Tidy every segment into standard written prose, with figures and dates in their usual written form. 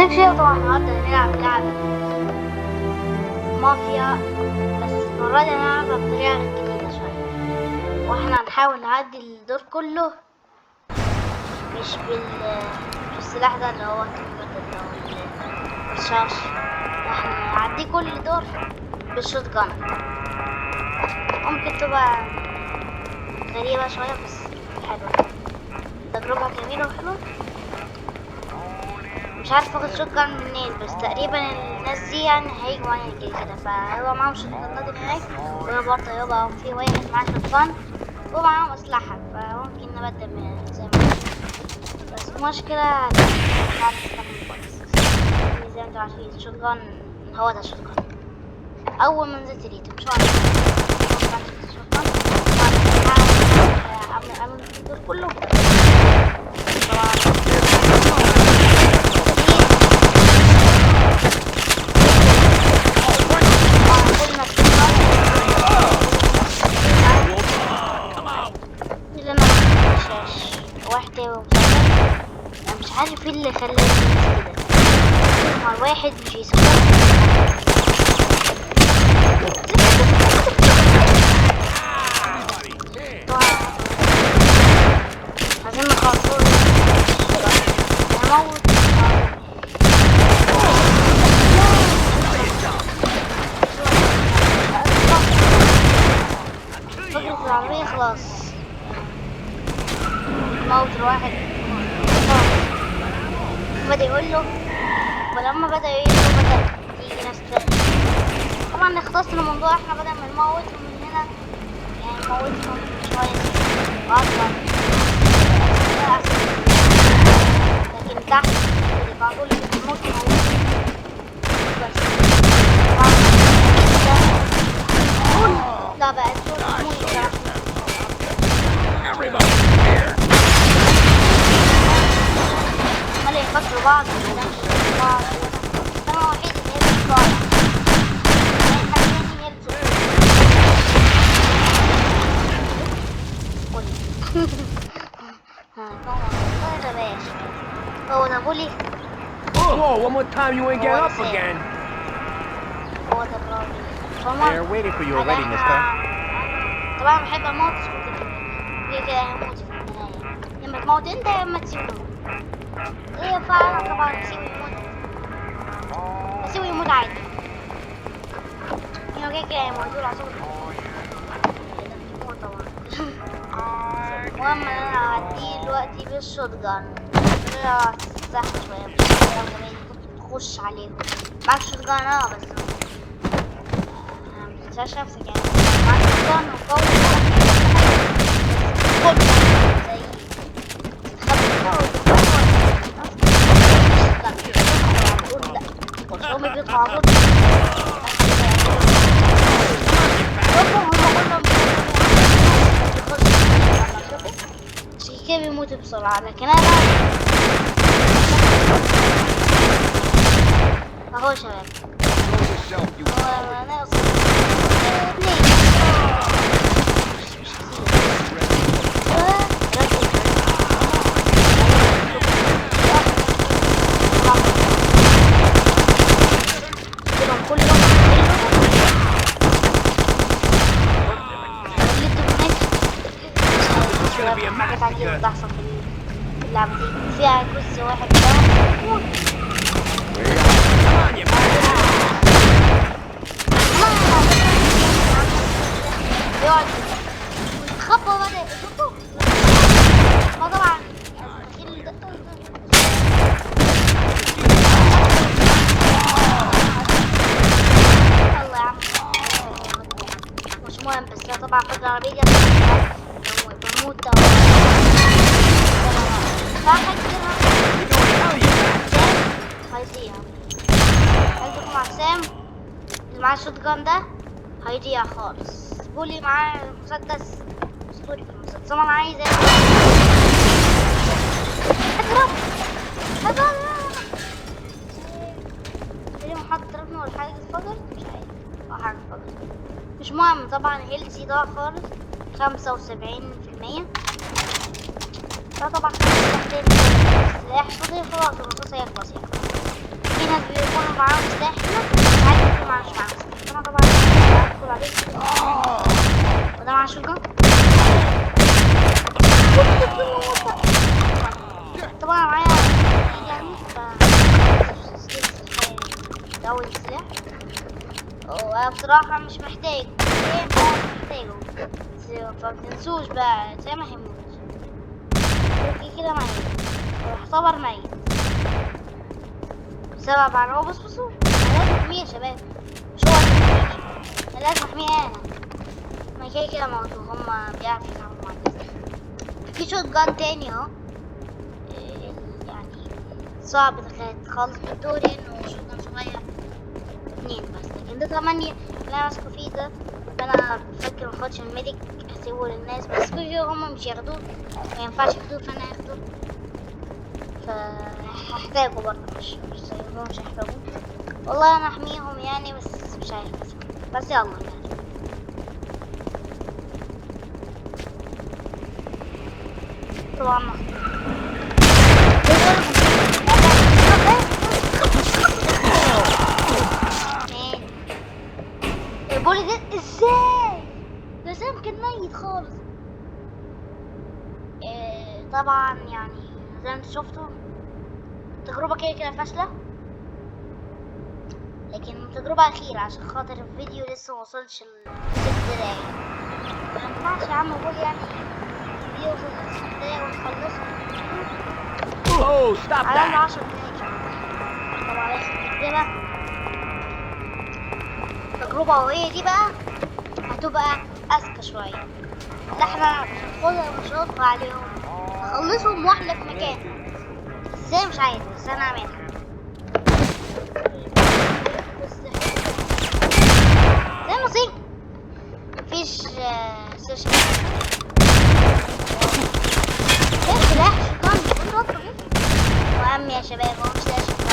ازيك يا طبعا النهارده هنلعب لعبة مافيا، بس المرة دي هنلعبها بطريقة جديدة شوية، واحنا هنحاول نعدي الدور كله مش بالسلاح ده اللي هو اللي هو الرشاش. احنا هنعدي كل دور بالشوت جان. ممكن تبقى غريبة شوية بس حلوة، تجربة جميلة وحلوة. مش عارف اخد شوت جان منين، بس تقريبا الناس دي يعني هيجوا معايا كده، فهيبقى معاهم شوت جانات هناك، وانا برضه هيبقى في واحد معاه شوت جان ومعاهم اسلحة، فممكن نبدل زي ما بس المشكلة نعرف نستخدم كويس. زي ما انتوا عارفين الشوت جان هو ده الشوت جان. اول ما نزلت لقيته مش عارف اعمل الدور كله طبعا. انا مش عارف ايه اللي خلاني كده، مع الواحد مش يسكت. عايزين نخلصه هموت. فكرة العربية خلاص موت الواحد. بدأ يقول له، ولما بدأ يقول له بدأ يجي ناس تاني. طبعا اختصرنا الموضوع، احنا بدأ ما نموتهم من هنا، يعني نموتهم شوية أصلا، لكن تحت اللي بعضهم اللي بيموت بس لا بقى عمال يقتلوا بعض انا الوحيد اللي يلبس بعض، اي حد تاني يلبس هو ده بولي. Whoa, one more time you ain't get up again. هو ده الراجل. They're waiting for you already, mister. طبعا بحب اموت كده هموت في النهاية، يا اما تموت انت يا اما تسيبه. ايه فعلا طبعا اسيبه يموت، اسيبه يموت عادي، يعني كده يموتوا العصابة يموت طبعا. المهم ان انا هعديه دلوقتي بالشوت جان بطريقة سهلة شوية، ممكن تخش عليهم معاك شوت جان بس متنساش نفسك، يعني معاك شوت جان وقوي زي هما بيطلعوا على طول. عشان كده بيموتوا بسرعة، لكن انا اهو شباب انا حاجات عجيبة بتحصل في اللعبة دي، فيها جزء واحد يقعد خبط بدأ يشوفه. طبعا الله يا عم مش مهم، بس طبعا خد العربية بموت هيضيع. عندكم عسام اللي معاه الشوت جان ده هيضيع خالص. بولي معاه مسدس اسطوري في المسدس، انا عايز اضرب اللي محط ضربني ولا حاجه اتفجرت، مش عارف او حاجه اتفجرت، مش مهم. طبعا هيلثي ضاع خالص 75%. ده طبعا سلاح صدي خلاص الرصاص هيخلص يعني. معاهم سلاح هنا، ساعات يكون معاهم سلاح. أنا طبعا هدخل عليك. وده معاه شوتجن. طبعا معايا يعني أول سلاح. وأنا بصراحة مش محتاج، ليه مش محتاجه، فمتنسوش بقى زي ما هموت كده ميت، يعتبر ميت بسبب على هو. بصوا أنا لازم أحميه يا شباب، مش هو اللي يحميني، أنا لازم أحميه أنا. ما كده موتوا، هما بيعرفوا يتعاملوا مع الناس. في شوت جان تاني اهو، يعني صعب تخلص بالدور لأنه شوت جان صغير 2 بس، لكن ده 8 اللي أنا ماسكه فيه ده. فأنا بفكر ماخدش الميديك، هسيبه للناس، بس كل هما مش ياخدوه، مينفعش ياخدوه، فأنا هاخده. فهحتاجه برضه، مش زيهم مش هحتاجه والله. أنا أحميهم يعني، بس مش عارف بس يلا يعني. طبعا البولي ده ازاي؟ ده سام كان ميت خالص. طبعا يعني زي ما انتوا شفتوا تجربة كده فاشلة، لكن تجربة أخيرة عشان خاطر الفيديو لسه موصلش ل6 دقايق. مينفعش يا عم بولي يعني يوصل ل6 دقايق ونخلصه. Oh, stop على that! 10 دقايق طبعا كده. التجربة وهي دي بقى هتبقى أذكى شوية، اللي احنا ناخدها ونشوط عليهم نخلصهم واحنا في مكان. ازاي مش عارف، بس انا هعملها. زي ما صير مفيش سيشن. ايه سلاح شيطان كل وقت وهم يا شباب، هو مش لاقي شيطان.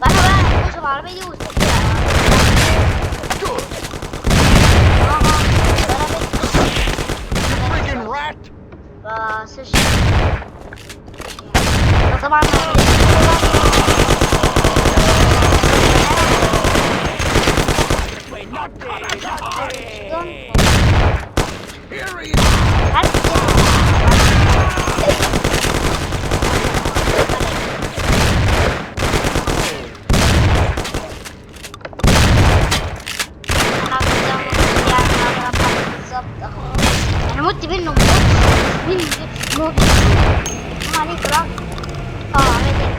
وانا بقى نخش العربية دي ونستقبلها. Freaking rat! سيشن طبعا Wait, not there! Not there! Here he انا مت منه، موت عليك بقى. عربية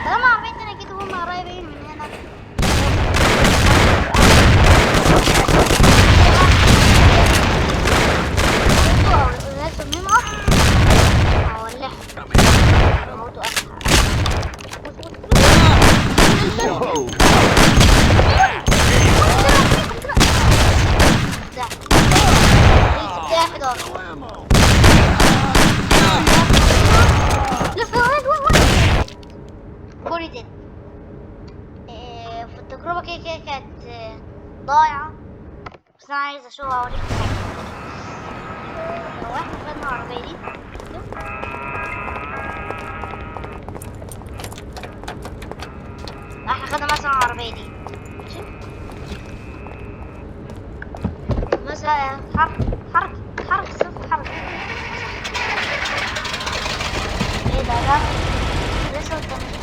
طالما عربية انا كده هما قريبين من هنا. في التجربة كده كانت ضايعة، بس أنا عايزة أشوفها أوريكم حاجة. لو احنا خدنا العربية دي احنا خدنا مثلا العربية دي ماشي، مثلا حرك صفر حرك. ايه ده لسه مكملتش.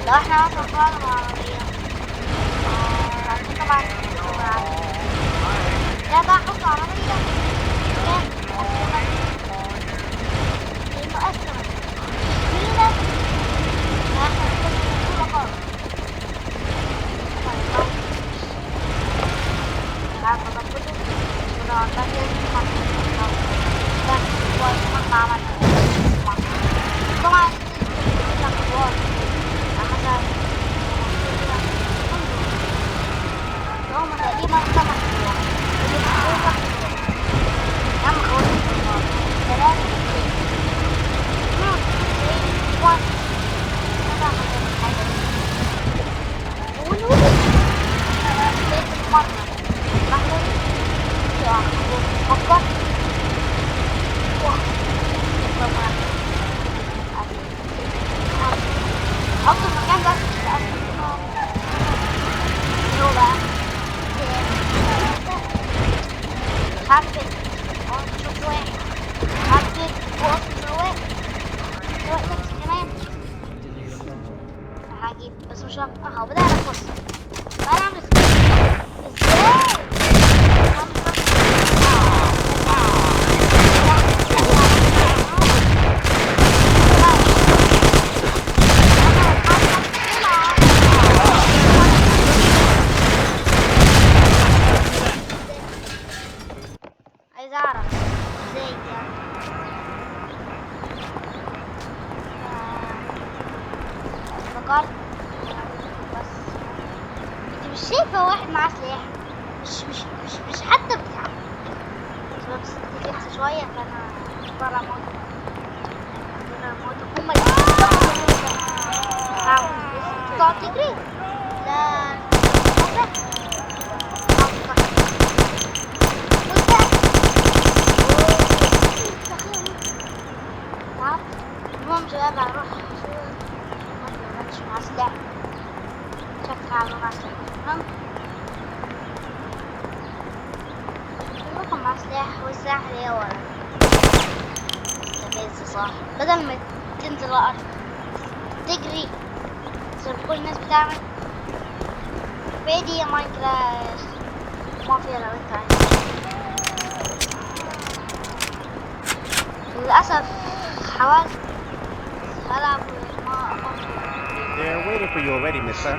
لو احنا مثلا طلعنا بالعربية طبعا لا بقى احط عربية لانه اسرع هنا. احنا نحط خالص بعد ما ضبطه ونقعد بقى طبعا هم تقريبا 5 شهور. فكرت بس انت مش شايفة واحد معاه سلاح، مش حتى بتاع بس تكت شوية، فانا بره موت هما تقعد تجري. لا المهم شباب هنروح مش مع سلاح، شكلها على مع سلاح. تمام نروح مع سلاح، والسلاح اللي ورا تميز صح، بدل ما تنزل الأرض تجري زي ما كل الناس بتعمل. فدي ماينكرافت مافيا لو انت عايز. للأسف حاولت ألعب They're waiting for you already, mister.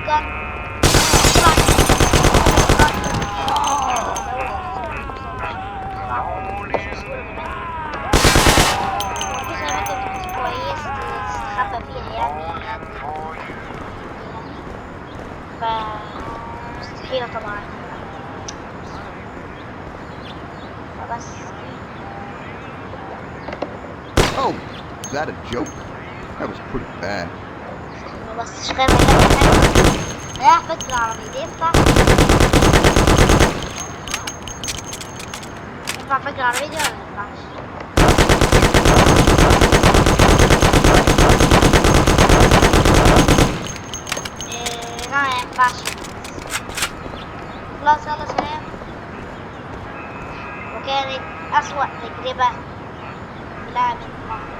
كويس تستخبى فيها يعني فمستحيلة طبعا. فبس Oh, is that a joke? That was pretty bad. بس شغال رايح فكرة عربية ينفع فكرة عربية دي ولا مينفعش؟ لا مينفعش. خلاص يلا سلام. وكانت أسوأ تجربة في لعبة مافيا.